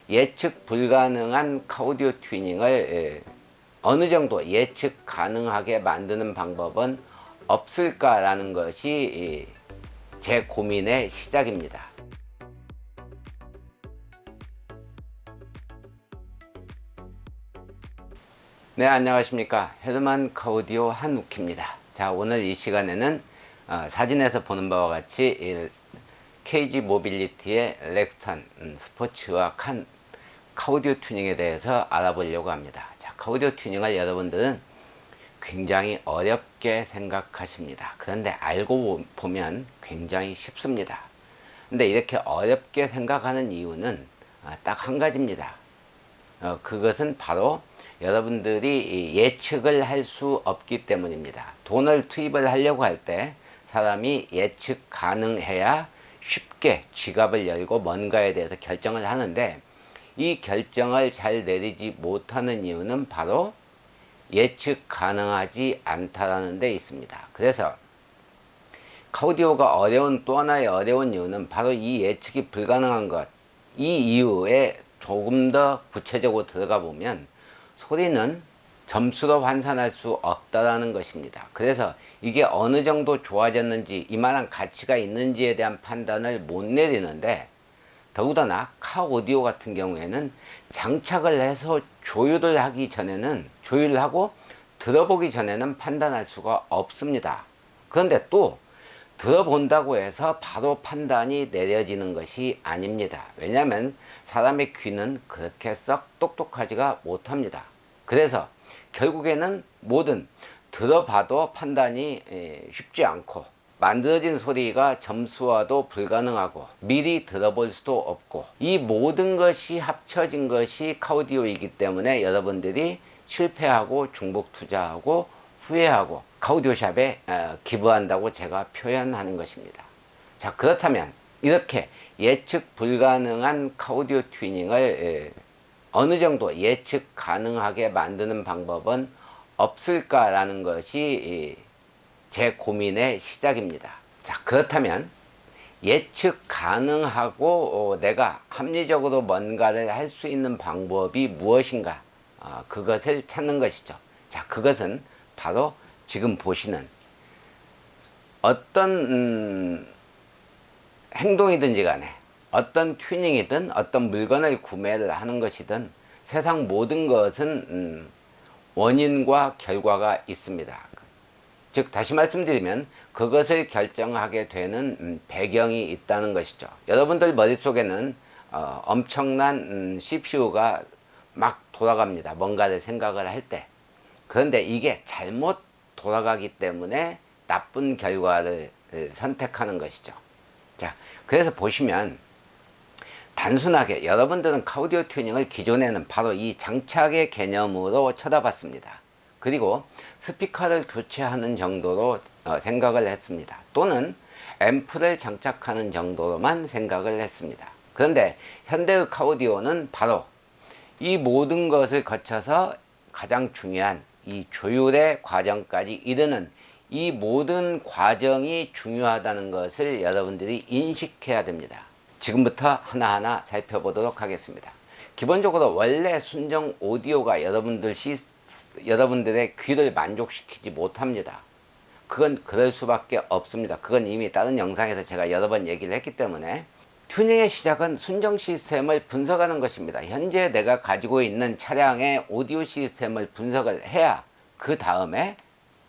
예측 불가능한 오디오 튜닝을 어느 정도 예측 가능하게 만드는 방법은 없을까라는 것이 제 고민의 시작입니다. 네, 안녕하십니까. 헤드만 오디오 한욱희입니다. 자, 오늘 이 시간에는 사진에서 보는 바와 같이 KG 모빌리티의 렉스턴 스포츠와 오디오 튜닝에 대해서 알아보려고 합니다. 자, 오디오 튜닝을 여러분들은 굉장히 어렵게 생각하십니다. 그런데 알고 보면 굉장히 쉽습니다. 근데 이렇게 어렵게 생각하는 이유는 딱 한 가지입니다. 그것은 바로 여러분들이 예측을 할 수 없기 때문입니다. 돈을 투입을 하려고 할 때 사람이 예측 가능해야 쉽게 지갑을 열고 뭔가에 대해서 결정을 하는데, 이 결정을 잘 내리지 못하는 이유는 바로 예측 가능하지 않다라는 데 있습니다. 그래서 오디오가 어려운 또 하나의 어려운 이유는 바로 이 예측이 불가능한 것, 이 이유에 조금 더 구체적으로 들어가 보면 소리는 점수로 환산할 수 없다라는 것입니다. 그래서 이게 어느 정도 좋아졌는지, 이만한 가치가 있는지에 대한 판단을 못 내리는데, 더군다나 오디오 같은 경우에는 장착을 해서 조율을 하고 들어보기 전에는 판단할 수가 없습니다. 그런데 또 들어본다고 해서 바로 판단이 내려지는 것이 아닙니다. 왜냐하면 사람의 귀는 그렇게 썩 똑똑하지가 못합니다. 그래서 결국에는 뭐든 들어봐도 판단이 쉽지 않고, 만들어진 소리가 점수화도 불가능하고 미리 들어볼 수도 없고, 이 모든 것이 합쳐진 것이 오디오이기 때문에 여러분들이 실패하고 중복 투자하고 후회하고 오디오샵에 기부한다고 제가 표현하는 것입니다. 자, 그렇다면 이렇게 예측 불가능한 오디오 튜닝을 어느 정도 예측 가능하게 만드는 방법은 없을까라는 것이 제 고민의 시작입니다. 자, 그렇다면 예측 가능하고 내가 합리적으로 뭔가를 할 수 있는 방법이 무엇인가, 그것을 찾는 것이죠. 자, 그것은 바로 지금 보시는 어떤 행동이든지 간에, 어떤 튜닝이든 어떤 물건을 구매를 하는 것이든 세상 모든 것은 원인과 결과가 있습니다. 즉, 다시 말씀드리면 그것을 결정하게 되는 배경이 있다는 것이죠. 여러분들 머릿속에는 엄청난 CPU가 막 돌아갑니다. 뭔가를 생각을 할 때. 그런데 이게 잘못 돌아가기 때문에 나쁜 결과를 선택하는 것이죠. 자, 그래서 보시면 단순하게 여러분들은 오디오 튜닝을 기존에는 바로 이 장착의 개념으로 쳐다봤습니다. 그리고 스피커를 교체하는 정도로 생각을 했습니다. 또는 앰프를 장착하는 정도로만 생각을 했습니다. 그런데 현대의 오디오는 바로 이 모든 것을 거쳐서 가장 중요한 이 조율의 과정까지 이르는 이 모든 과정이 중요하다는 것을 여러분들이 인식해야 됩니다. 지금부터 하나하나 살펴보도록 하겠습니다. 기본적으로 원래 순정 오디오가 여러분들의 귀를 만족시키지 못합니다. 그건 그럴 수밖에 없습니다. 그건 이미 다른 영상에서 제가 여러 번 얘기를 했기 때문에, 튜닝의 시작은 순정 시스템을 분석하는 것입니다. 현재 내가 가지고 있는 차량의 오디오 시스템을 분석을 해야 그 다음에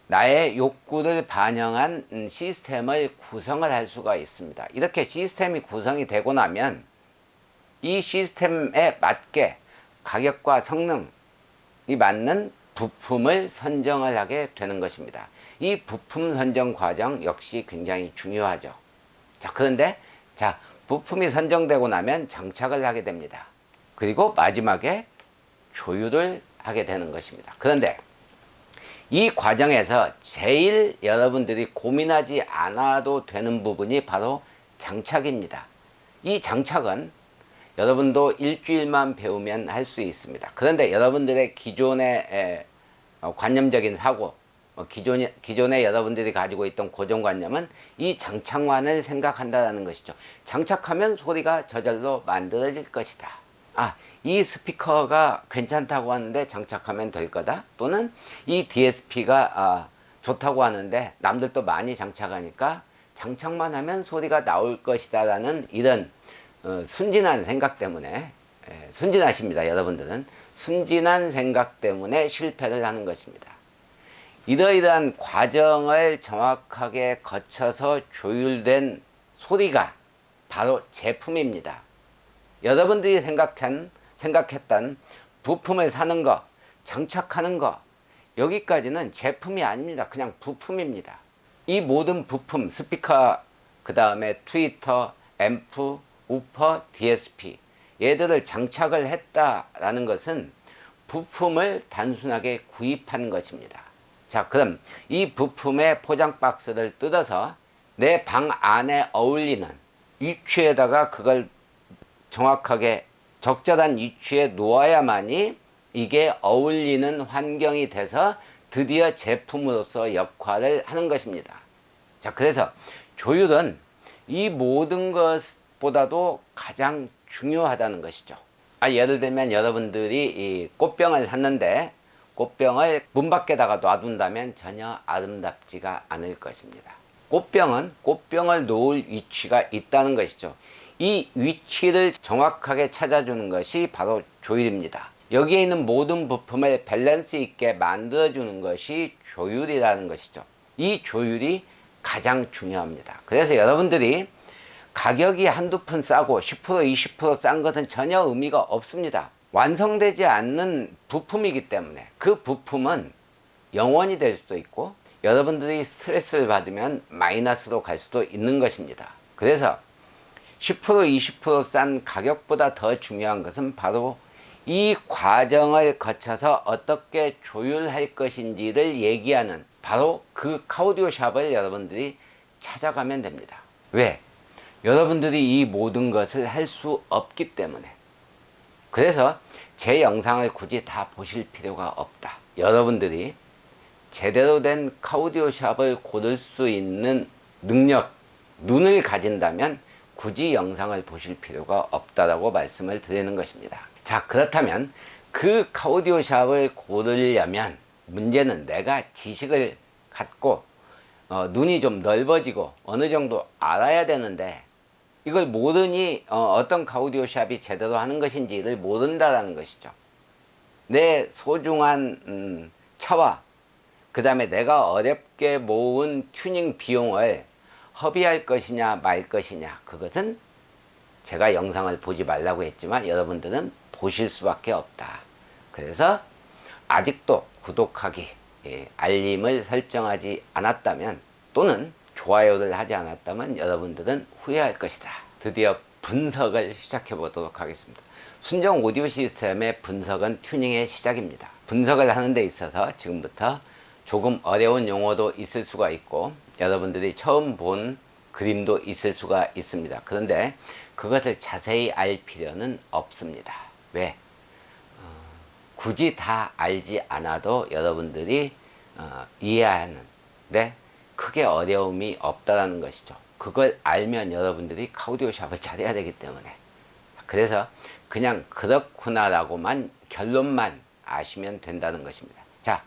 나의 욕구를 반영한 시스템을 구성을 할 수가 있습니다. 이렇게 시스템이 구성이 되고 나면 이 시스템에 맞게 가격과 성능이 맞는 부품을 선정을 하게 되는 것입니다. 이 부품 선정 과정 역시 굉장히 중요하죠. 자, 그런데 부품이 선정되고 나면 장착을 하게 됩니다. 그리고 마지막에 조율을 하게 되는 것입니다. 그런데 이 과정에서 제일 여러분들이 고민하지 않아도 되는 부분이 바로 장착입니다. 이 장착은 여러분도 일주일만 배우면 할 수 있습니다. 그런데 여러분들의 기존의 관념적인 사고, 기존에 여러분들이 가지고 있던 고정관념은 이 장착만을 생각한다는 것이죠. 장착하면 소리가 저절로 만들어질 것이다. 이 스피커가 괜찮다고 하는데 장착하면 될 거다, 또는 이 DSP가 좋다고 하는데 남들도 많이 장착하니까 장착만 하면 소리가 나올 것이다 라는 이런 순진한 생각 때문에, 순진하십니다 여러분들은. 순진한 생각 때문에 실패를 하는 것입니다. 이러이러한 과정을 정확하게 거쳐서 조율된 소리가 바로 제품입니다. 여러분들이 생각했던 부품을 사는 거, 장착하는 거, 여기까지는 제품이 아닙니다. 그냥 부품입니다. 이 모든 부품, 스피커, 그 다음에 트위터, 앰프, 우퍼, DSP, 얘들을 장착을 했다라는 것은 부품을 단순하게 구입한 것입니다. 자, 그럼 이 부품의 포장 박스를 뜯어서 내 방 안에 어울리는 위치에다가 그걸 정확하게 적절한 위치에 놓아야만이 이게 어울리는 환경이 돼서 드디어 제품으로서 역할을 하는 것입니다. 자, 그래서 조율은 이 모든 것보다도 가장 중요하다는 것이죠. 예를 들면 여러분들이 이 꽃병을 샀는데 꽃병을 문 밖에다가 놔둔다면 전혀 아름답지가 않을 것입니다. 꽃병은 꽃병을 놓을 위치가 있다는 것이죠. 이 위치를 정확하게 찾아주는 것이 바로 조율입니다. 여기에 있는 모든 부품을 밸런스 있게 만들어주는 것이 조율이라는 것이죠. 이 조율이 가장 중요합니다. 그래서 여러분들이 가격이 한두 푼 싸고 10% 20%싼 것은 전혀 의미가 없습니다. 완성되지 않는 부품이기 때문에 그 부품은 영원이 될 수도 있고 여러분들이 스트레스를 받으면 마이너스로 갈 수도 있는 것입니다. 그래서 10% 20%싼 가격보다 더 중요한 것은 바로 이 과정을 거쳐서 어떻게 조율할 것인지를 얘기하는 바로 그 카우디오 샵을 여러분들이 찾아가면 됩니다. 왜? 여러분들이 이 모든 것을 할 수 없기 때문에. 그래서 제 영상을 굳이 다 보실 필요가 없다. 여러분들이 제대로 된 카우디오 샵을 고를 수 있는 능력, 눈을 가진다면 굳이 영상을 보실 필요가 없다라고 말씀을 드리는 것입니다. 자, 그렇다면 그 카우디오 샵을 고르려면 문제는 내가 지식을 갖고 눈이 좀 넓어지고 어느 정도 알아야 되는데 이걸 모르니 어떤 카우디오 샵이 제대로 하는 것인지를 모른다라는 것이죠. 내 소중한 차와 그 다음에 내가 어렵게 모은 튜닝 비용을 허비할 것이냐 말 것이냐, 그것은 제가 영상을 보지 말라고 했지만 여러분들은 보실 수밖에 없다. 그래서 아직도 구독하기, 알림을 설정하지 않았다면 또는 좋아요를 하지 않았다면 여러분들은 후회할 것이다. 드디어 분석을 시작해 보도록 하겠습니다. 순정 오디오 시스템의 분석은 튜닝의 시작입니다. 분석을 하는 데 있어서 지금부터 조금 어려운 용어도 있을 수가 있고 여러분들이 처음 본 그림도 있을 수가 있습니다. 그런데 그것을 자세히 알 필요는 없습니다. 왜? 굳이 다 알지 않아도 여러분들이 이해하는데 크게 어려움이 없다라는 것이죠. 그걸 알면 여러분들이 카우디오 샵을 잘해야 되기 때문에. 그래서 그냥 그렇구나라고만 결론만 아시면 된다는 것입니다. 자,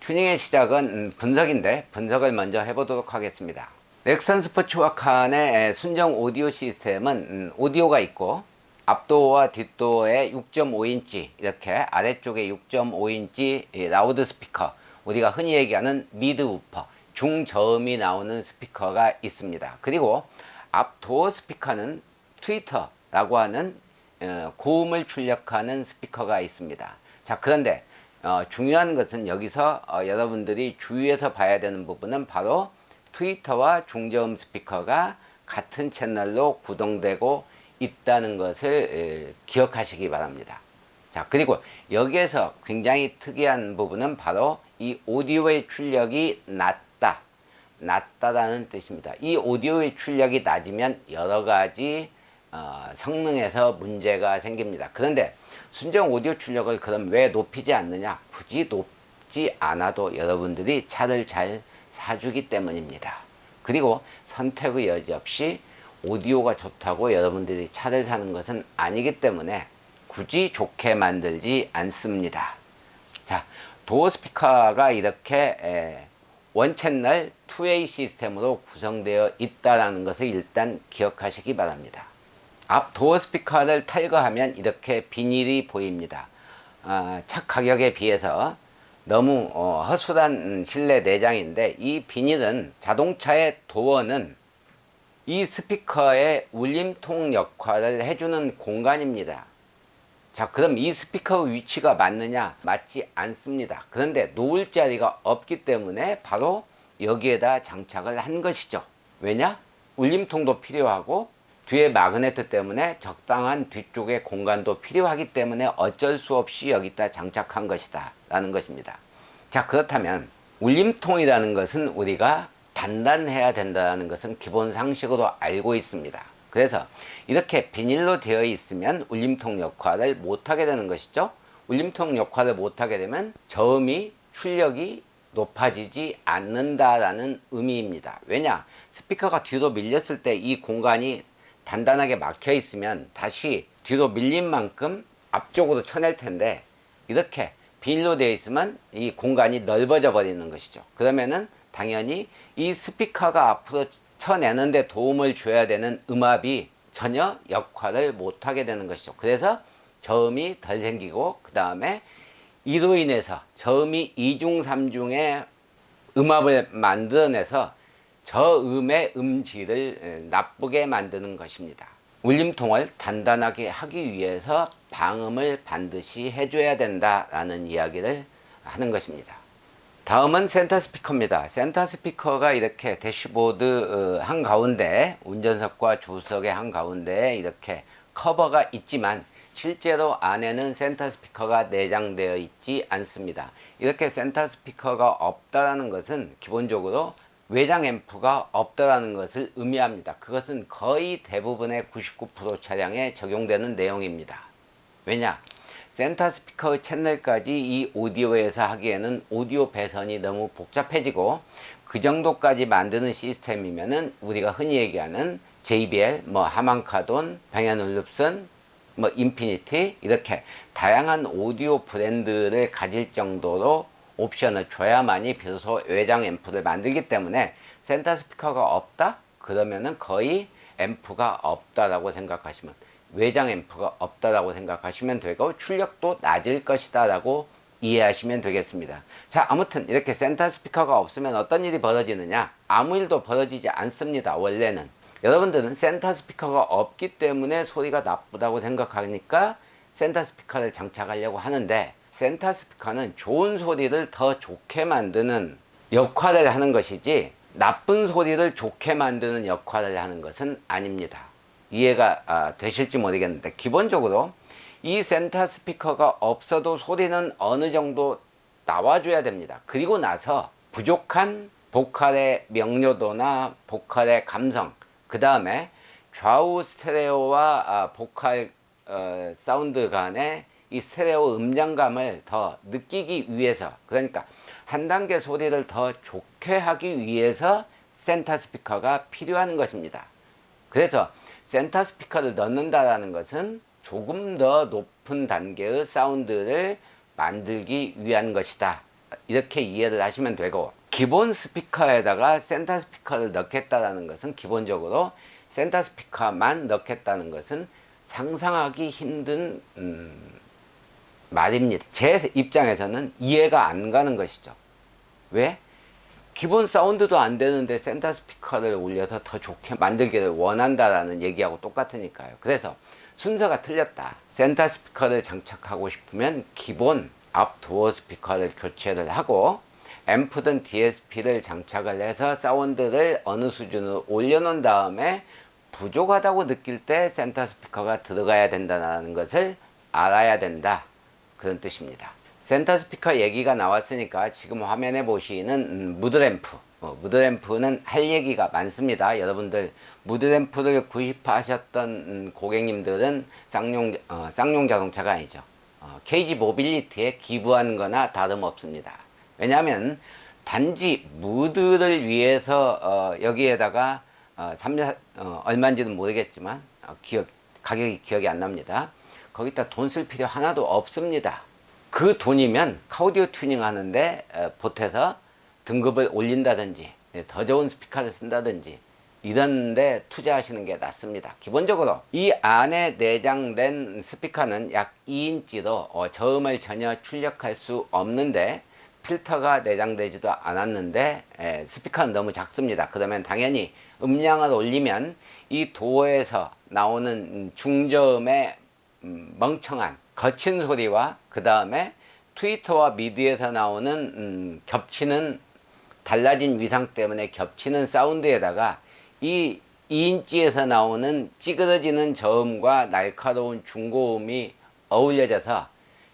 튜닝의 시작은 분석인데 분석을 먼저 해보도록 하겠습니다. 넥슨 스포츠워칸의 순정 오디오 시스템은 오디오가 있고 앞도어와 뒷도어에 6.5인치 이렇게 아래쪽에 6.5인치 라우드 스피커, 우리가 흔히 얘기하는 미드 우퍼, 중저음이 나오는 스피커가 있습니다. 그리고 앞도어 스피커는 트위터라고 하는 고음을 출력하는 스피커가 있습니다. 자, 그런데 중요한 것은 여기서 여러분들이 주의해서 봐야 되는 부분은 바로 트위터와 중저음 스피커가 같은 채널로 구동되고 있다는 것을 기억하시기 바랍니다. 자, 그리고 여기에서 굉장히 특이한 부분은 바로 이 오디오의 출력이 낮다라는 뜻입니다. 이 오디오의 출력이 낮으면 여러 가지 성능에서 문제가 생깁니다. 그런데 순정 오디오 출력을 그럼 왜 높이지 않느냐? 굳이 높지 않아도 여러분들이 차를 잘 사주기 때문입니다. 그리고 선택의 여지 없이 오디오가 좋다고 여러분들이 차를 사는 것은 아니기 때문에 굳이 좋게 만들지 않습니다. 자, 도어 스피커가 이렇게 원 채널 2way 시스템으로 구성되어 있다는 것을 일단 기억하시기 바랍니다. 앞 도어 스피커를 탈거하면 이렇게 비닐이 보입니다. 차 가격에 비해서 너무 허술한 실내 내장인데, 이 비닐은 자동차의 도어는 이 스피커의 울림통 역할을 해주는 공간입니다. 자, 그럼 이 스피커 위치가 맞느냐? 맞지 않습니다. 그런데 놓을 자리가 없기 때문에 바로 여기에다 장착을 한 것이죠. 왜냐? 울림통도 필요하고 뒤에 마그네트 때문에 적당한 뒤쪽에 공간도 필요하기 때문에 어쩔 수 없이 여기다 장착한 것이다 라는 것입니다. 자, 그렇다면 울림통이라는 것은 우리가 단단해야 된다는 것은 기본 상식으로 알고 있습니다. 그래서 이렇게 비닐로 되어 있으면 울림통 역할을 못하게 되는 것이죠. 울림통 역할을 못하게 되면 저음이 출력이 높아지지 않는다라는 의미입니다. 왜냐? 스피커가 뒤로 밀렸을 때 이 공간이 단단하게 막혀 있으면 다시 뒤로 밀린 만큼 앞쪽으로 쳐낼 텐데, 이렇게 비닐로 되어 있으면 이 공간이 넓어져 버리는 것이죠. 그러면은 당연히 이 스피커가 앞으로 쳐내는데 도움을 줘야 되는 음압이 전혀 역할을 못하게 되는 것이죠. 그래서 저음이 덜 생기고, 그 다음에 이로 인해서 저음이 2중 3중의 음압을 만들어내서 저음의 음질을 나쁘게 만드는 것입니다. 울림통을 단단하게 하기 위해서 방음을 반드시 해줘야 된다라는 이야기를 하는 것입니다. 다음은 센터 스피커입니다. 센터 스피커가 이렇게 대시보드 한가운데, 운전석과 조수석의 한가운데에 이렇게 커버가 있지만 실제로 안에는 센터 스피커가 내장되어 있지 않습니다. 이렇게 센터 스피커가 없다라는 것은 기본적으로 외장 앰프가 없다라는 것을 의미합니다. 그것은 거의 대부분의 99% 차량에 적용되는 내용입니다. 왜냐? 센터 스피커 채널까지 이 오디오에서 하기에는 오디오 배선이 너무 복잡해지고, 그 정도까지 만드는 시스템이면은 우리가 흔히 얘기하는 JBL, 하만카돈, 방향올룹슨, 인피니티, 이렇게 다양한 오디오 브랜드를 가질 정도로 옵션을 줘야만이 비로소 외장 앰프를 만들기 때문에 센터 스피커가 없다? 그러면은 거의 앰프가 없다라고 생각하시면, 외장 앰프가 없다라고 생각하시면 되고, 출력도 낮을 것이다 라고 이해하시면 되겠습니다. 자, 아무튼 이렇게 센터 스피커가 없으면 어떤 일이 벌어지느냐? 아무 일도 벌어지지 않습니다. 원래는 여러분들은 센터 스피커가 없기 때문에 소리가 나쁘다고 생각하니까 센터 스피커를 장착하려고 하는데, 센터 스피커는 좋은 소리를 더 좋게 만드는 역할을 하는 것이지 나쁜 소리를 좋게 만드는 역할을 하는 것은 아닙니다. 이해가 되실지 모르겠는데, 기본적으로 이 센터 스피커가 없어도 소리는 어느 정도 나와줘야 됩니다. 그리고 나서 부족한 보컬의 명료도나 보컬의 감성, 그 다음에 좌우 스테레오와 보컬 사운드 간의 이 스테레오 음량감을 더 느끼기 위해서, 그러니까 한 단계 소리를 더 좋게 하기 위해서 센터 스피커가 필요한 것입니다. 그래서 센터 스피커를 넣는다라는 것은 조금 더 높은 단계의 사운드를 만들기 위한 것이다, 이렇게 이해를 하시면 되고, 기본 스피커에다가 센터 스피커를 넣겠다라는 것은, 기본적으로 센터 스피커만 넣겠다는 것은 상상하기 힘든 말입니다. 제 입장에서는 이해가 안 가는 것이죠. 왜? 기본 사운드도 안 되는데 센터 스피커를 올려서 더 좋게 만들기를 원한다라는 얘기하고 똑같으니까요. 그래서 순서가 틀렸다. 센터 스피커를 장착하고 싶으면 기본 앞 도어 스피커를 교체를 하고, 앰프든 DSP를 장착을 해서 사운드를 어느 수준으로 올려놓은 다음에 부족하다고 느낄 때 센터 스피커가 들어가야 된다는 것을 알아야 된다, 그런 뜻입니다. 센터 스피커 얘기가 나왔으니까 지금 화면에 보시는 무드램프, 무드램프는 할 얘기가 많습니다. 여러분들 무드램프를 구입하셨던 고객님들은 쌍용 자동차가 아니죠. KG 모빌리티에 기부한 거나 다름없습니다. 왜냐하면 단지 무드를 위해서 여기에다가 얼마인지는 모르겠지만 가격이 기억이 안 납니다. 거기다 돈 쓸 필요 하나도 없습니다. 그 돈이면 카오디오 튜닝 하는데 보태서 등급을 올린다든지 더 좋은 스피커를 쓴다든지 이런 데 투자하시는 게 낫습니다. 기본적으로 이 안에 내장된 스피커는 약 2인치로 저음을 전혀 출력할 수 없는데 필터가 내장되지도 않았는데 스피커는 너무 작습니다. 그러면 당연히 음량을 올리면 이 도어에서 나오는 중저음의 멍청한 거친 소리와 그 다음에 트위터와 미디에서 나오는 겹치는 달라진 위상 때문에 겹치는 사운드에다가 이 2인치에서 나오는 찌그러지는 저음과 날카로운 중고음이 어울려져서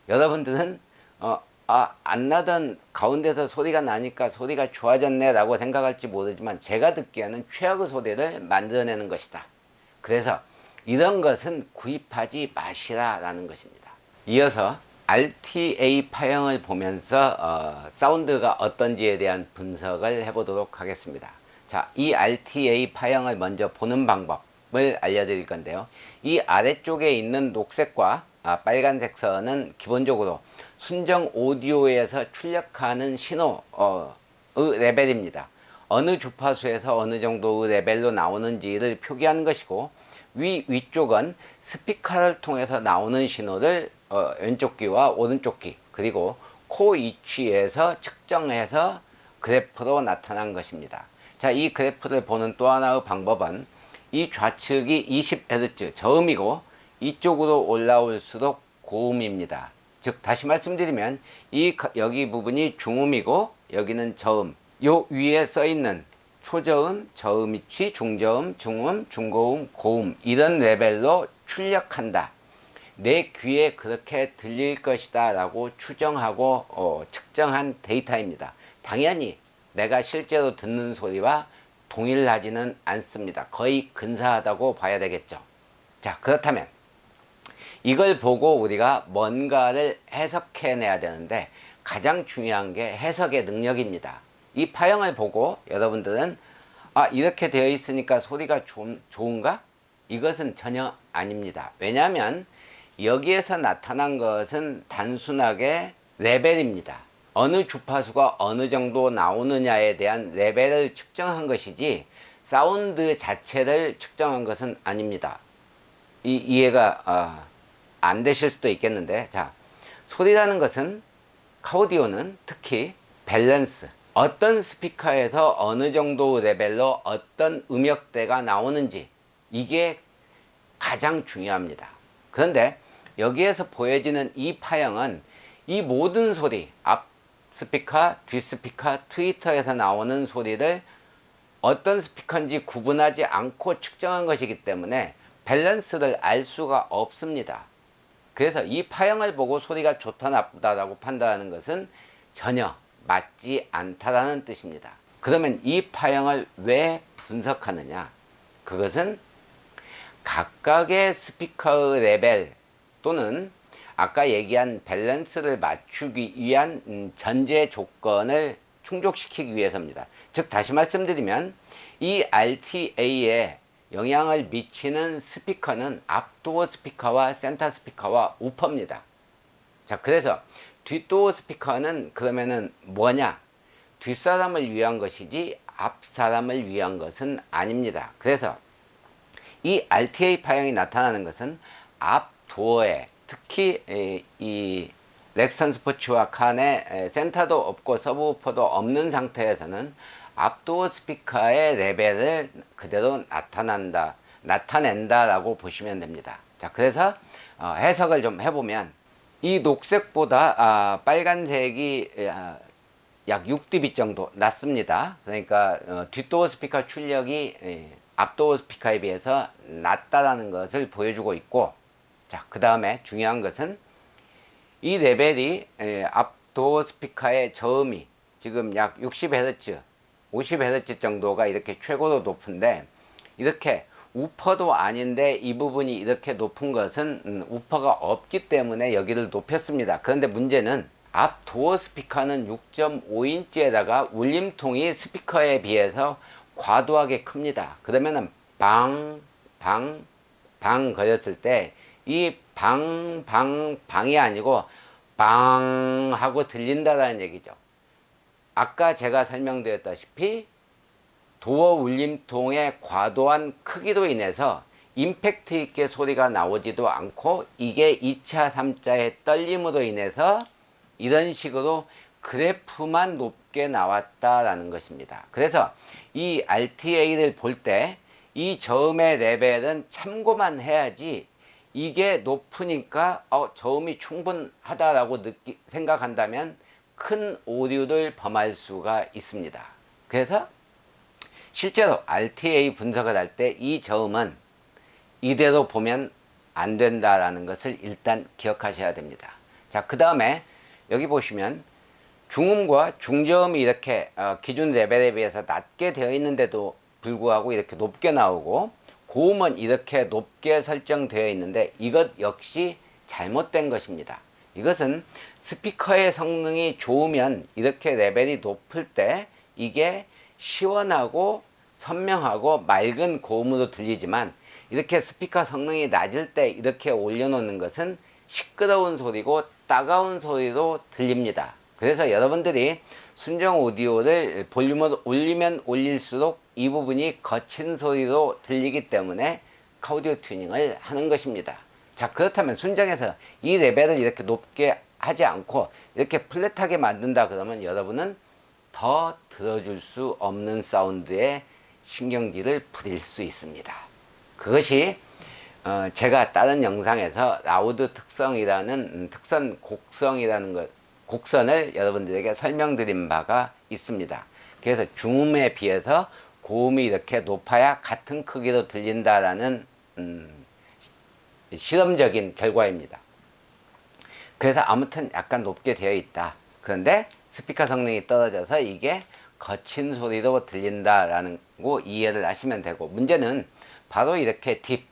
여러분들은 안 나던 가운데서 소리가 나니까 소리가 좋아졌네 라고 생각할지 모르지만 제가 듣기에는 최악의 소리를 만들어내는 것이다. 그래서 이런 것은 구입하지 마시라 라는 것입니다. 이어서 RTA 파형을 보면서 사운드가 어떤지에 대한 분석을 해보도록 하겠습니다. 자, 이 RTA 파형을 먼저 보는 방법을 알려드릴 건데요. 이 아래쪽에 있는 녹색과 빨간색 선은 기본적으로 순정 오디오에서 출력하는 신호의 레벨입니다. 어느 주파수에서 어느 정도의 레벨로 나오는지를 표기하는 것이고 위쪽은 스피커를 통해서 나오는 신호를 왼쪽 귀와 오른쪽 귀 그리고 코 위치에서 측정해서 그래프로 나타난 것입니다. 자, 이 그래프를 보는 또 하나의 방법은 이 좌측이 20Hz 저음이고 이쪽으로 올라올수록 고음입니다. 즉 다시 말씀드리면 여기 부분이 중음이고 여기는 저음, 요 위에 써있는 초저음, 저음 위치, 중저음, 중음, 중고음, 고음 이런 레벨로 출력한다. 내 귀에 그렇게 들릴 것이다 라고 추정하고 측정한 데이터입니다. 당연히 내가 실제로 듣는 소리와 동일하지는 않습니다. 거의 근사하다고 봐야 되겠죠. 자, 그렇다면 이걸 보고 우리가 뭔가를 해석해내야 되는데 가장 중요한 게 해석의 능력입니다. 이 파형을 보고 여러분들은 이렇게 되어 있으니까 소리가 좋은가? 이것은 전혀 아닙니다. 왜냐하면 여기에서 나타난 것은 단순하게 레벨입니다. 어느 주파수가 어느 정도 나오느냐에 대한 레벨을 측정한 것이지 사운드 자체를 측정한 것은 아닙니다. 이해가 안 되실 수도 있겠는데, 자, 소리라는 것은 카오디오는 특히 밸런스, 어떤 스피커에서 어느 정도 레벨로 어떤 음역대가 나오는지 이게 가장 중요합니다. 그런데 여기에서 보여지는 이 파형은 이 모든 소리, 앞 스피커, 뒷 스피커, 트위터에서 나오는 소리를 어떤 스피커인지 구분하지 않고 측정한 것이기 때문에 밸런스를 알 수가 없습니다. 그래서 이 파형을 보고 소리가 좋다 나쁘다라고 판단하는 것은 전혀 맞지 않다라는 뜻입니다. 그러면 이 파형을 왜 분석하느냐? 그것은 각각의 스피커의 레벨 또는 아까 얘기한 밸런스를 맞추기 위한 전제 조건을 충족시키기 위해서입니다. 즉 다시 말씀드리면 이 RTA에 영향을 미치는 스피커는 앞도어 스피커와 센터 스피커와 우퍼입니다. 자, 그래서 뒷도어 스피커는 그러면은 뭐냐? 뒷사람을 위한 것이지 앞사람을 위한 것은 아닙니다. 그래서 이 RTA 파형이 나타나는 것은 앞도어에 특히 이 렉선 스포츠와 칸에 센터도 없고 서브우퍼도 없는 상태에서는 앞도어 스피커의 레벨을 그대로 나타낸다라고 보시면 됩니다. 자, 그래서 해석을 좀 해보면 이 녹색보다 빨간색이 약 6dB 정도 낮습니다. 그러니까 뒷도어 스피커 출력이 앞도어 스피커에 비해서 낮다라는 것을 보여주고 있고, 자, 그 다음에 중요한 것은 이 레벨이 앞도어 스피커의 저음이 지금 약 60Hz, 50Hz 정도가 이렇게 최고로 높은데, 이렇게 우퍼도 아닌데 이 부분이 이렇게 높은 것은 우퍼가 없기 때문에 여기를 높였습니다. 그런데 문제는 앞 도어 스피커는 6.5인치에다가 울림통이 스피커에 비해서 과도하게 큽니다. 그러면은 방 거렸을 때 이 방이 아니고 방 하고 들린다라는 얘기죠. 아까 제가 설명드렸다시피 도어 울림통의 과도한 크기로 인해서 임팩트 있게 소리가 나오지도 않고, 이게 2차 3자의 떨림으로 인해서 이런 식으로 그래프만 높게 나왔다라는 것입니다. 그래서 이 RTA를 볼 때 이 저음의 레벨은 참고만 해야지, 이게 높으니까 저음이 충분하다라고 생각한다면 큰 오류를 범할 수가 있습니다. 그래서 실제로 RTA 분석을 할 때 이 저음은 이대로 보면 안 된다라는 것을 일단 기억하셔야 됩니다. 자, 그 다음에 여기 보시면 중음과 중저음이 이렇게 기준 레벨에 비해서 낮게 되어 있는데도 불구하고 이렇게 높게 나오고, 고음은 이렇게 높게 설정되어 있는데 이것 역시 잘못된 것입니다. 이것은 스피커의 성능이 좋으면 이렇게 레벨이 높을 때 이게 시원하고 선명하고 맑은 고음으로 들리지만, 이렇게 스피커 성능이 낮을 때 이렇게 올려놓는 것은 시끄러운 소리고 따가운 소리로 들립니다. 그래서 여러분들이 순정 오디오를 볼륨을 올리면 올릴수록 이 부분이 거친 소리로 들리기 때문에 카우디오 튜닝을 하는 것입니다. 자, 그렇다면 순정에서 이 레벨을 이렇게 높게 하지 않고 이렇게 플랫하게 만든다 그러면 여러분은 더 들어줄 수 없는 사운드에 신경질을 부릴 수 있습니다. 그것이 제가 다른 영상에서 라우드 특성이라는 특선 곡성이라는 것, 곡선을 여러분들에게 설명드린 바가 있습니다. 그래서 중음에 비해서 고음이 이렇게 높아야 같은 크기로 들린다라는 실험적인 결과입니다. 그래서 아무튼 약간 높게 되어 있다. 그런데 스피커 성능이 떨어져서 이게 거친 소리로 들린다라는 거 이해를 하시면 되고, 문제는 바로 이렇게 딥,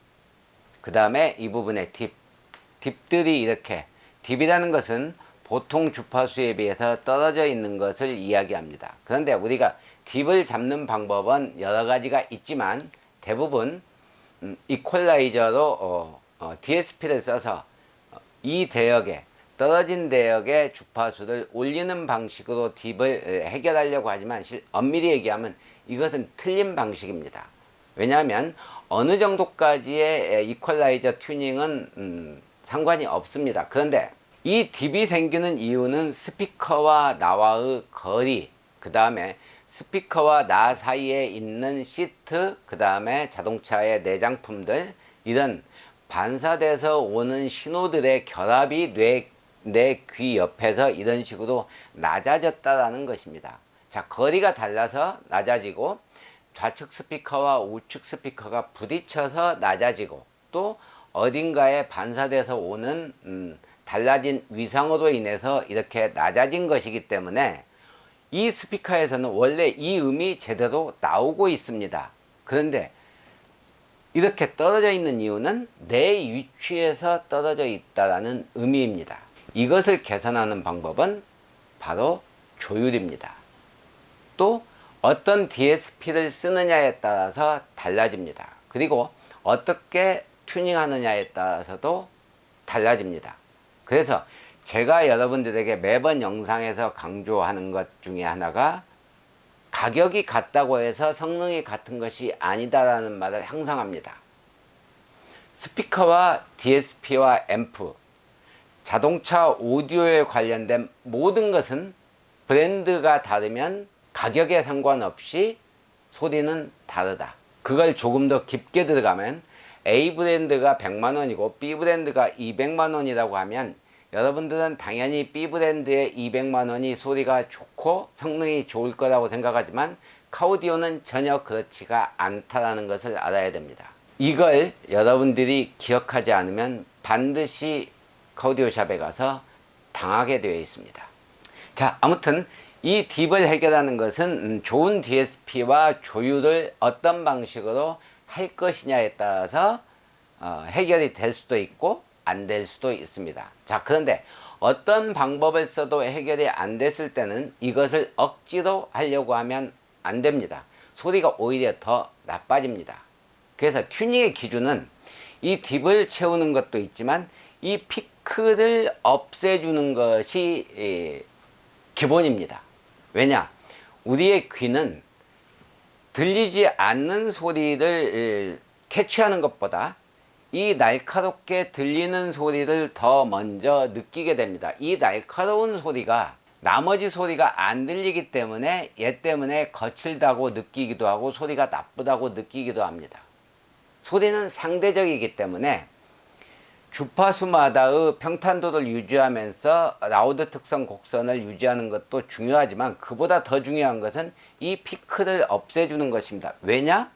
그 다음에 이 부분의 딥들이 이렇게, 딥이라는 것은 보통 주파수에 비해서 떨어져 있는 것을 이야기합니다. 그런데 우리가 딥을 잡는 방법은 여러 가지가 있지만 대부분 이퀄라이저로 DSP를 써서 이 대역에, 떨어진 대역의 주파수를 올리는 방식으로 딥을 해결하려고 하지만 엄밀히 얘기하면 이것은 틀린 방식입니다. 왜냐하면 어느 정도까지의 이퀄라이저 튜닝은 상관이 없습니다. 그런데 이 딥이 생기는 이유는 스피커와 나와의 거리, 그 다음에 스피커와 나 사이에 있는 시트, 그 다음에 자동차의 내장품들, 이런 반사돼서 오는 신호들의 결합이 내 귀 옆에서 이런 식으로 낮아졌다라는 것입니다. 자, 거리가 달라서 낮아지고, 좌측 스피커와 우측 스피커가 부딪혀서 낮아지고, 또 어딘가에 반사돼서 오는 달라진 위상으로 인해서 이렇게 낮아진 것이기 때문에 이 스피커에서는 원래 이 음이 제대로 나오고 있습니다. 그런데 이렇게 떨어져 있는 이유는 내 위치에서 떨어져 있다라는 의미입니다. 이것을 개선하는 방법은 바로 조율입니다. 또 어떤 DSP를 쓰느냐에 따라서 달라집니다. 그리고 어떻게 튜닝하느냐에 따라서도 달라집니다. 그래서 제가 여러분들에게 매번 영상에서 강조하는 것 중에 하나가, 가격이 같다고 해서 성능이 같은 것이 아니다라는 말을 항상 합니다. 스피커와 DSP와 앰프, 자동차 오디오에 관련된 모든 것은 브랜드가 다르면 가격에 상관없이 소리는 다르다. 그걸 조금 더 깊게 들어가면 A 브랜드가 100만원이고 B 브랜드가 200만원이라고 하면 여러분들은 당연히 B 브랜드의 200만원이 소리가 좋고 성능이 좋을 거라고 생각하지만 카우디오는 전혀 그렇지가 않다라는 것을 알아야 됩니다. 이걸 여러분들이 기억하지 않으면 반드시 카우디오샵에 가서 당하게 되어 있습니다. 자, 아무튼 이 딥을 해결하는 것은 좋은 DSP와 조율을 어떤 방식으로 할 것이냐에 따라서 해결이 될 수도 있고 안 될 수도 있습니다. 자, 그런데 어떤 방법을 써도 해결이 안 됐을 때는 이것을 억지로 하려고 하면 안 됩니다. 소리가 오히려 더 나빠집니다. 그래서 튜닝의 기준은 이 딥을 채우는 것도 있지만 이 피크를 없애주는 것이 기본입니다. 왜냐? 우리의 귀는 들리지 않는 소리를 캐치하는 것보다 이 날카롭게 들리는 소리를 더 먼저 느끼게 됩니다. 이 날카로운 소리가 나머지 소리가 안 들리기 때문에 얘 때문에 거칠다고 느끼기도 하고 소리가 나쁘다고 느끼기도 합니다. 소리는 상대적이기 때문에 주파수마다의 평탄도를 유지하면서 라우드 특성 곡선을 유지하는 것도 중요하지만 그보다 더 중요한 것은 이 피크를 없애주는 것입니다. 왜냐?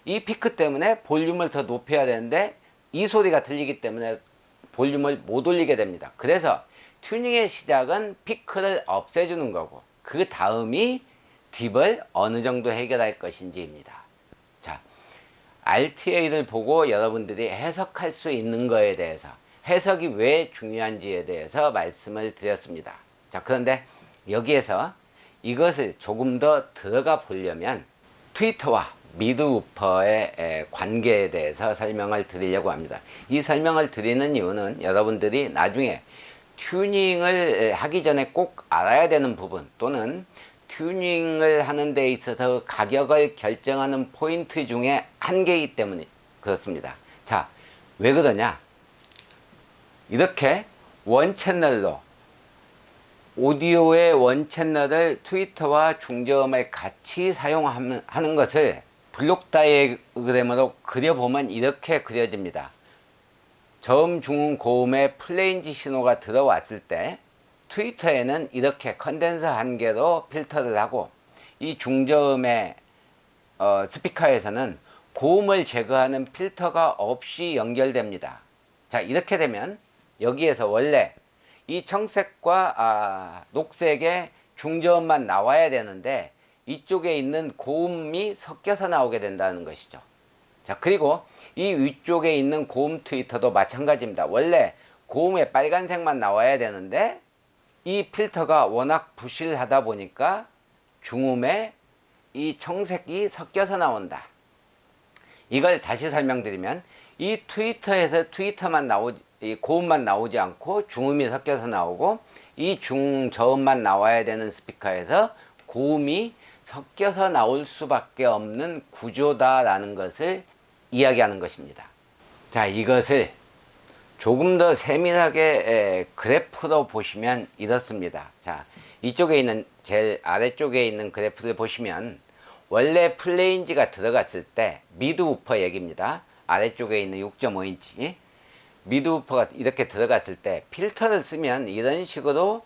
이 피크 때문에 볼륨을 더 높여야 되는데 이 소리가 들리기 때문에 볼륨을 못 올리게 됩니다. 그래서 튜닝의 시작은 피크를 없애주는 거고 그 다음이 딥을 어느 정도 해결할 것인지입니다. 자, RTA를 보고 여러분들이 해석할 수 있는 거에 대해서 해석이 왜 중요한지에 대해서 말씀을 드렸습니다. 자, 그런데 여기에서 이것을 조금 더 들어가 보려면 트위터와 미드우퍼의 관계에 대해서 설명을 드리려고 합니다. 이 설명을 드리는 이유는 여러분들이 나중에 튜닝을 하기 전에 꼭 알아야 되는 부분 또는 튜닝을 하는 데 있어서 가격을 결정하는 포인트 중에 한 개이기 때문에 그렇습니다. 자, 왜 그러냐? 이렇게 원 채널로 오디오의 원 채널을 트위터와 중저음을 같이 사용하는 것을 블록 다이어그램으로 그려보면 이렇게 그려집니다. 저음, 중음, 고음의 플레인지 신호가 들어왔을 때 트위터에는 이렇게 컨덴서 한 개로 필터를 하고 이 중저음의 스피커에서는 고음을 제거하는 필터가 없이 연결됩니다. 자, 이렇게 되면 여기에서 원래 이 청색과 녹색의 중저음만 나와야 되는데 이쪽에 있는 고음이 섞여서 나오게 된다는 것이죠. 자, 그리고 이 위쪽에 있는 고음 트위터도 마찬가지입니다. 원래 고음의 빨간색만 나와야 되는데 이 필터가 워낙 부실하다 보니까 중음에 이 청색이 섞여서 나온다. 이걸 다시 설명드리면 이 트위터에서 트위터만 이 고음만 나오지 않고 중음이 섞여서 나오고 이 중저음만 나와야 되는 스피커에서 고음이 섞여서 나올 수밖에 없는 구조다라는 것을 이야기하는 것입니다. 자, 이것을 조금 더 세밀하게 그래프로 보시면 이렇습니다. 자, 이쪽에 있는 제일 아래쪽에 있는 그래프를 보시면 원래 플레인지가 들어갔을 때 미드우퍼 얘기입니다. 아래쪽에 있는 6.5인치 미드우퍼가 이렇게 들어갔을 때 필터를 쓰면 이런 식으로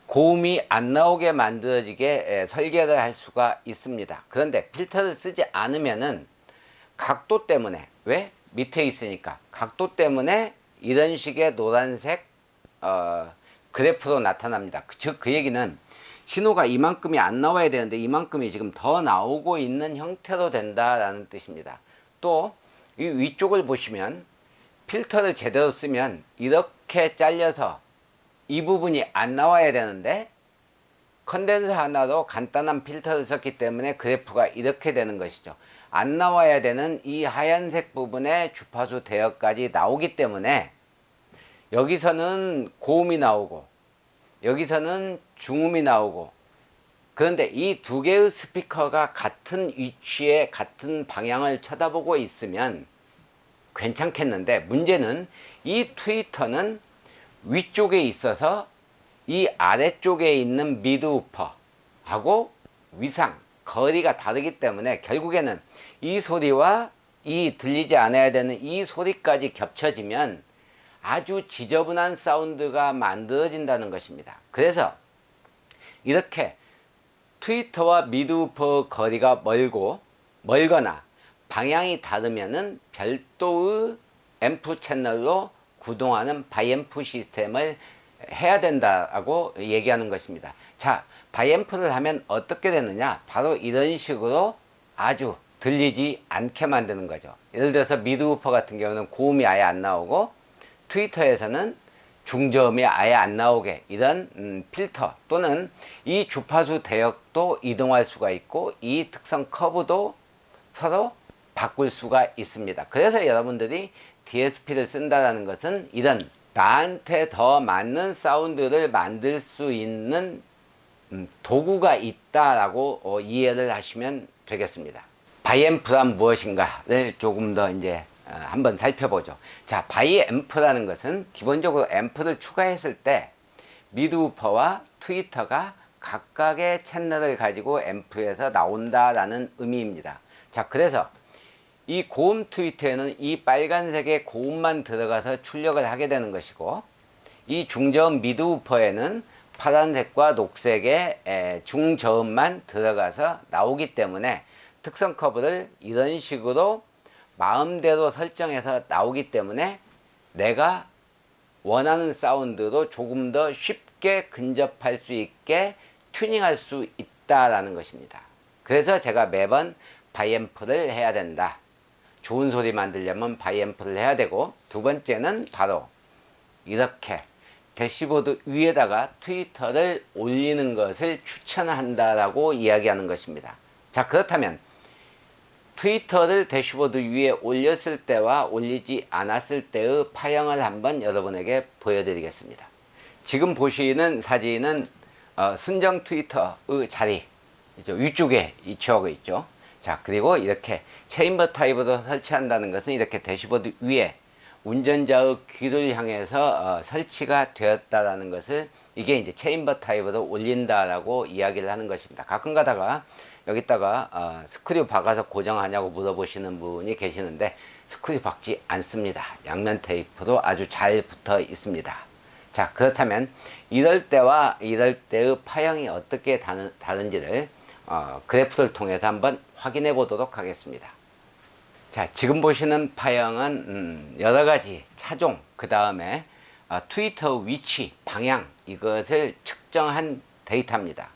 고음이 안 나오게 만들어지게 설계를 할 수가 있습니다. 그런데 필터를 쓰지 않으면은 각도 때문에, 왜? 밑에 있으니까 각도 때문에 이런 식의 노란색 그래프로 나타납니다. 즉 그 얘기는 신호가 이만큼이 안 나와야 되는데 이만큼이 지금 더 나오고 있는 형태로 된다라는 뜻입니다. 또 이 위쪽을 보시면 필터를 제대로 쓰면 이렇게 잘려서 이 부분이 안 나와야 되는데 컨덴서 하나로 간단한 필터를 썼기 때문에 그래프가 이렇게 되는 것이죠. 안 나와야 되는 이 하얀색 부분에 주파수 대역까지 나오기 때문에 여기서는 고음이 나오고 여기서는 중음이 나오고 그런데 이 두 개의 스피커가 같은 위치에 같은 방향을 쳐다보고 있으면 괜찮겠는데 문제는 이 트위터는 위쪽에 있어서 이 아래쪽에 있는 미드우퍼하고 위상 거리가 다르기 때문에 결국에는 이 소리와 이 들리지 않아야 되는 이 소리까지 겹쳐지면 아주 지저분한 사운드가 만들어진다는 것입니다. 그래서 이렇게 트위터와 미드우퍼 거리가 멀거나 방향이 다르면은 별도의 앰프 채널로 구동하는 바이앰프 시스템을 해야 된다고 얘기하는 것입니다. 자, 바이앰프를 하면 어떻게 되느냐? 바로 이런 식으로 아주 들리지 않게 만드는 거죠. 예를 들어서 미드우퍼 같은 경우는 고음이 아예 안 나오고 트위터에서는 중저음이 아예 안 나오게 이런 필터 또는 이 주파수 대역도 이동할 수가 있고 이 특성 커브도 서로 바꿀 수가 있습니다. 그래서 여러분들이 DSP를 쓴다는 것은 이런 나한테 더 맞는 사운드를 만들 수 있는 도구가 있다라고 이해를 하시면 되겠습니다. 바이앰프란 무엇인가를 조금 더 이제 한번 살펴보죠. 자, 바이앰프라는 것은 기본적으로 앰프를 추가했을 때 미드우퍼와 트위터가 각각의 채널을 가지고 앰프에서 나온다라는 의미입니다. 자, 그래서 이 고음 트위터에는 이 빨간색의 고음만 들어가서 출력을 하게 되는 것이고, 이 중저음 미드우퍼에는 파란색과 녹색의 중저음만 들어가서 나오기 때문에 특성 커브를 이런 식으로 마음대로 설정해서 나오기 때문에 내가 원하는 사운드로 조금 더 쉽게 근접할 수 있게 튜닝할 수 있다라는 것입니다. 그래서 제가 매번 바이앰프를 해야 된다. 좋은 소리 만들려면 바이앰프를 해야 되고, 두 번째는 바로 이렇게 대시보드 위에다가 트위터를 올리는 것을 추천한다라고 이야기하는 것입니다. 자, 그렇다면 트위터를 대시보드 위에 올렸을 때와 올리지 않았을 때의 파형을 한번 여러분에게 보여드리겠습니다. 지금 보시는 사진은 순정 트위터의 자리 위쪽에 위치하고 있죠. 자, 그리고 이렇게 체인버 타입으로 설치한다는 것은 이렇게 대시보드 위에 운전자의 귀를 향해서 설치가 되었다라는 것을, 이게 이제 체인버 타입으로 올린다라고 이야기를 하는 것입니다. 가끔 가다가 여기다가 스크류 박아서 고정하냐고 물어보시는 분이 계시는데, 스크류 박지 않습니다. 양면 테이프로 아주 잘 붙어 있습니다. 자, 그렇다면 이럴 때와 이럴 때의 파형이 어떻게 다른지를 그래프를 통해서 한번 확인해 보도록 하겠습니다. 자, 지금 보시는 파형은 여러가지 차종, 그 다음에 트위터 위치, 방향, 이것을 측정한 데이터입니다.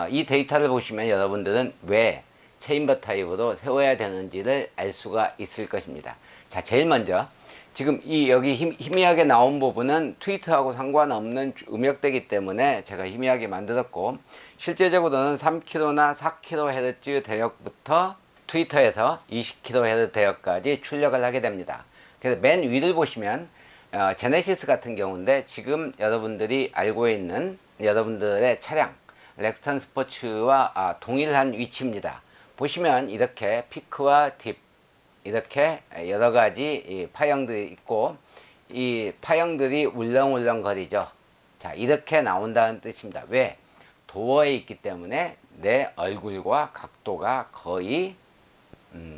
이 데이터를 보시면 여러분들은 왜 체인버 타입으로 세워야 되는지를 알 수가 있을 것입니다. 자, 제일 먼저 지금 여기 희미하게 나온 부분은 트위터하고 상관없는 음역대이기 때문에 제가 희미하게 만들었고, 실제적으로는 3kHz나 4kHz 대역부터 트위터에서 20kHz 대역까지 출력을 하게 됩니다. 그래서 맨 위를 보시면 제네시스 같은 경우인데, 지금 여러분들이 알고 있는 여러분들의 차량 렉스턴 스포츠와 동일한 위치입니다. 보시면 이렇게 피크와 딥, 이렇게 여러 가지 파형들이 있고, 이 파형들이 울렁울렁 거리죠. 자, 이렇게 나온다는 뜻입니다. 왜? 도어에 있기 때문에 내 얼굴과 각도가 거의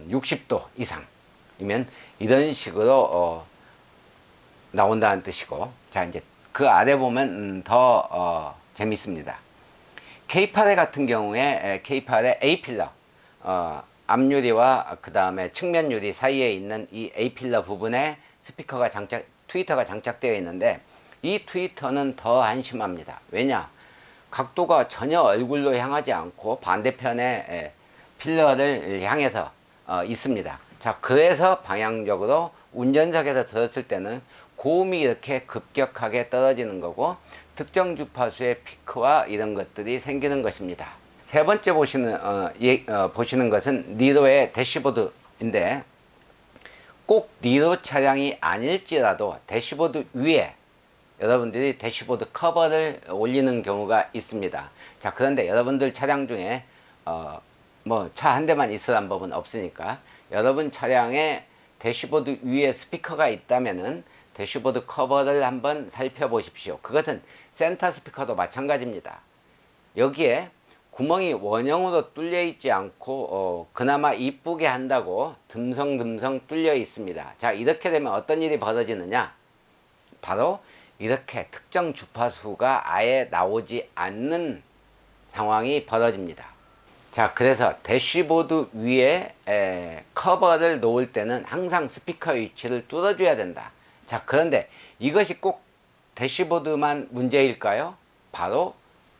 60도 이상이면 이런 식으로 나온다는 뜻이고, 자, 이제 그 아래 보면 더 재밌습니다. K8의 같은 경우에 K8의 A필러, 앞유리와 그 다음에 측면 유리 사이에 있는 이 A필러 부분에 스피커가 트위터가 장착되어 있는데, 이 트위터는 더 한심합니다. 왜냐? 각도가 전혀 얼굴로 향하지 않고 반대편에 필러를 향해서 있습니다. 자, 그래서 방향적으로 운전석에서 들었을 때는 고음이 이렇게 급격하게 떨어지는 거고, 특정 주파수의 피크와 이런 것들이 생기는 것입니다. 세 번째 보시는 것은 니로의 대시보드인데, 꼭 니로 차량이 아닐지라도 대시보드 위에 여러분들이 대시보드 커버를 올리는 경우가 있습니다. 자, 그런데 여러분들 차량 중에 뭐 차 한 대만 있으란 법은 없으니까, 여러분 차량에 대시보드 위에 스피커가 있다면은 대시보드 커버를 한번 살펴보십시오. 그것은 센터 스피커도 마찬가지입니다. 여기에 구멍이 원형으로 뚫려 있지 않고 그나마 이쁘게 한다고 듬성듬성 뚫려 있습니다. 자, 이렇게 되면 어떤 일이 벌어지느냐? 바로 이렇게 특정 주파수가 아예 나오지 않는 상황이 벌어집니다. 자, 그래서 대시보드 위에 커버를 놓을 때는 항상 스피커 위치를 뚫어줘야 된다. 자, 그런데 이것이 꼭 대시보드만 문제일까요? 바로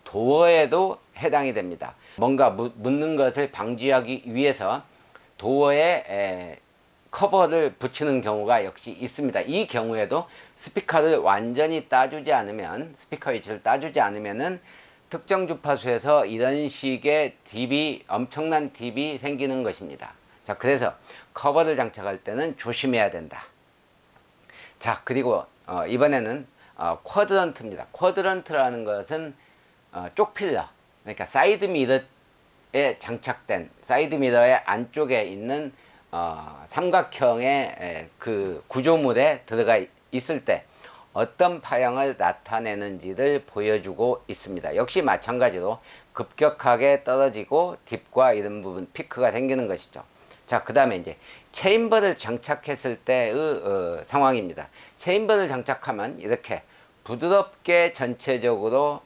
도어에도 해당이 됩니다. 뭔가 묻는 것을 방지하기 위해서 도어에 커버를 붙이는 경우가 역시 있습니다. 이 경우에도 스피커를 완전히 따주지 않으면, 스피커 위치를 따주지 않으면은 특정 주파수에서 이런 식의 딥이, 엄청난 딥이 생기는 것입니다. 자, 그래서 커버를 장착할 때는 조심해야 된다. 자, 그리고 이번에는 쿼드런트입니다. 쿼드런트라는 것은 쪽필러, 그러니까 사이드 미러에 장착된, 사이드 미러의 안쪽에 있는 삼각형의 그 구조물에 들어가 있을 때 어떤 파형을 나타내는지를 보여주고 있습니다. 역시 마찬가지로 급격하게 떨어지고 딥과 이런 부분 피크가 생기는 것이죠. 자, 그 다음에 이제 체인버를 장착했을 때의 상황입니다. 체인버를 장착하면 이렇게 부드럽게 전체적으로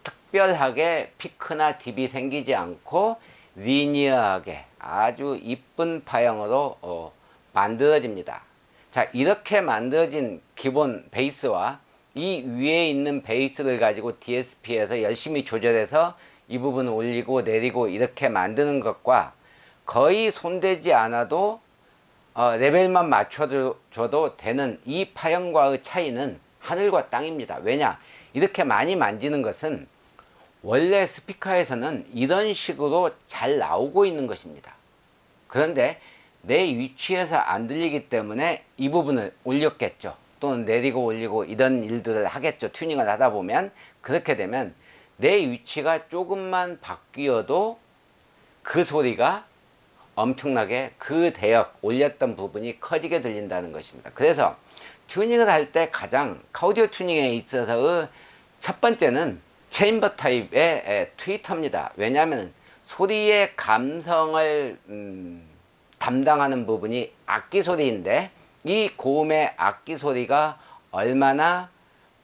특별하게 피크나 딥이 생기지 않고 리니어하게 아주 이쁜 파형으로 만들어집니다. 자, 이렇게 만들어진 기본 베이스와 이 위에 있는 베이스를 가지고 DSP에서 열심히 조절해서 이 부분을 올리고 내리고 이렇게 만드는 것과 거의 손대지 않아도 레벨만 맞춰줘도 되는 이 파형과의 차이는 하늘과 땅입니다. 왜냐? 이렇게 많이 만지는 것은 원래 스피커에서는 이런 식으로 잘 나오고 있는 것입니다. 그런데 내 위치에서 안 들리기 때문에 이 부분을 올렸겠죠. 또는 내리고 올리고 이런 일들을 하겠죠. 튜닝을 하다 보면. 그렇게 되면 내 위치가 조금만 바뀌어도 그 소리가 엄청나게 그 대역 올렸던 부분이 커지게 들린다는 것입니다. 그래서 튜닝을 할 때 가장 카우디오 튜닝에 있어서의 첫 번째는 체인버 타입의 트위터입니다. 왜냐하면 소리의 감성을 담당하는 부분이 악기 소리인데 이 고음의 악기 소리가 얼마나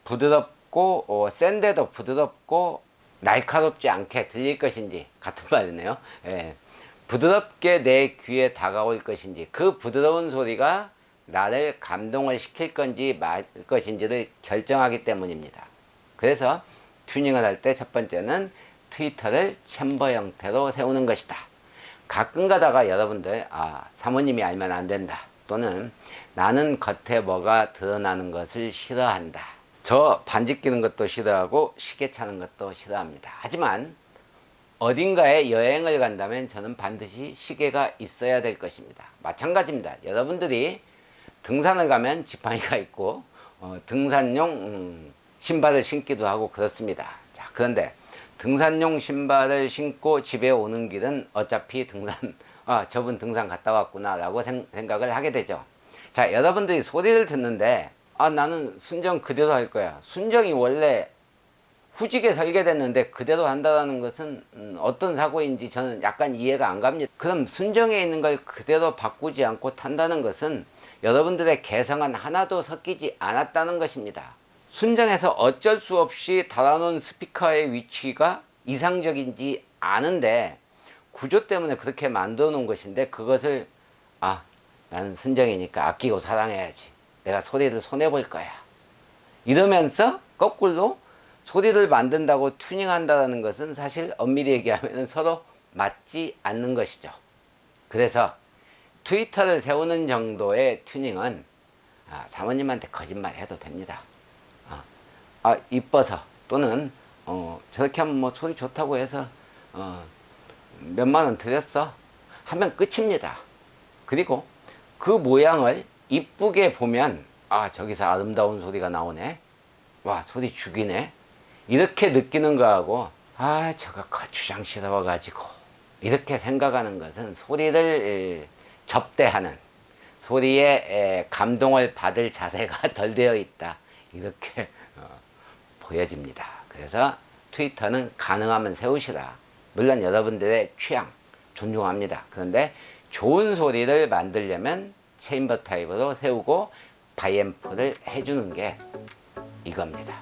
부드럽고 센데도 부드럽고 날카롭지 않게 들릴 것인지, 같은 말이네요. 예. 부드럽게 내 귀에 다가올 것인지, 그 부드러운 소리가 나를 감동을 시킬 건지 말 것인지를 결정하기 때문입니다. 그래서 튜닝을 할 때 첫 번째는 트위터를 챔버 형태로 세우는 것이다. 가끔 가다가 여러분들 사모님이 알면 안 된다, 또는 나는 겉에 뭐가 드러나는 것을 싫어한다, 저 반지 끼는 것도 싫어하고 시계 차는 것도 싫어합니다. 하지만 어딘가에 여행을 간다면 저는 반드시 시계가 있어야 될 것입니다. 마찬가지입니다. 여러분들이 등산을 가면 지팡이가 있고 등산용 신발을 신기도 하고 그렇습니다. 자, 그런데 등산용 신발을 신고 집에 오는 길은 어차피 저분 등산 갔다 왔구나 라고 생각을 하게 되죠. 자, 여러분들이 소리를 듣는데 나는 순정 그대로 할 거야. 순정이 원래 후지게 설계됐는데 그대로 한다는 것은 어떤 사고인지 저는 약간 이해가 안 갑니다. 그럼 순정에 있는 걸 그대로 바꾸지 않고 탄다는 것은 여러분들의 개성은 하나도 섞이지 않았다는 것입니다. 순정에서 어쩔 수 없이 달아놓은 스피커의 위치가 이상적인지 아는데 구조 때문에 그렇게 만들어 놓은 것인데, 그것을 나는 순정이니까 아끼고 사랑해야지, 내가 소리를 손해볼 거야, 이러면서 거꾸로 소리를 만든다고 튜닝한다는 것은 사실 엄밀히 얘기하면 서로 맞지 않는 것이죠. 그래서 트위터를 세우는 정도의 튜닝은 사모님한테 거짓말 해도 됩니다. 이뻐서, 또는 저렇게 하면 뭐 소리 좋다고 해서 몇만 원 들였어 하면 끝입니다. 그리고 그 모양을 이쁘게 보면 저기서 아름다운 소리가 나오네, 와 소리 죽이네, 이렇게 느끼는 거하고 저거 거추장 싫어와 가지고 이렇게 생각하는 것은 소리를 접대하는, 소리에 감동을 받을 자세가 덜 되어 있다, 이렇게 보여집니다. 그래서 트위터는 가능하면 세우시라. 물론 여러분들의 취향 존중합니다. 그런데 좋은 소리를 만들려면 체인버 타입으로 세우고 바이앰프를 해주는 게 이겁니다.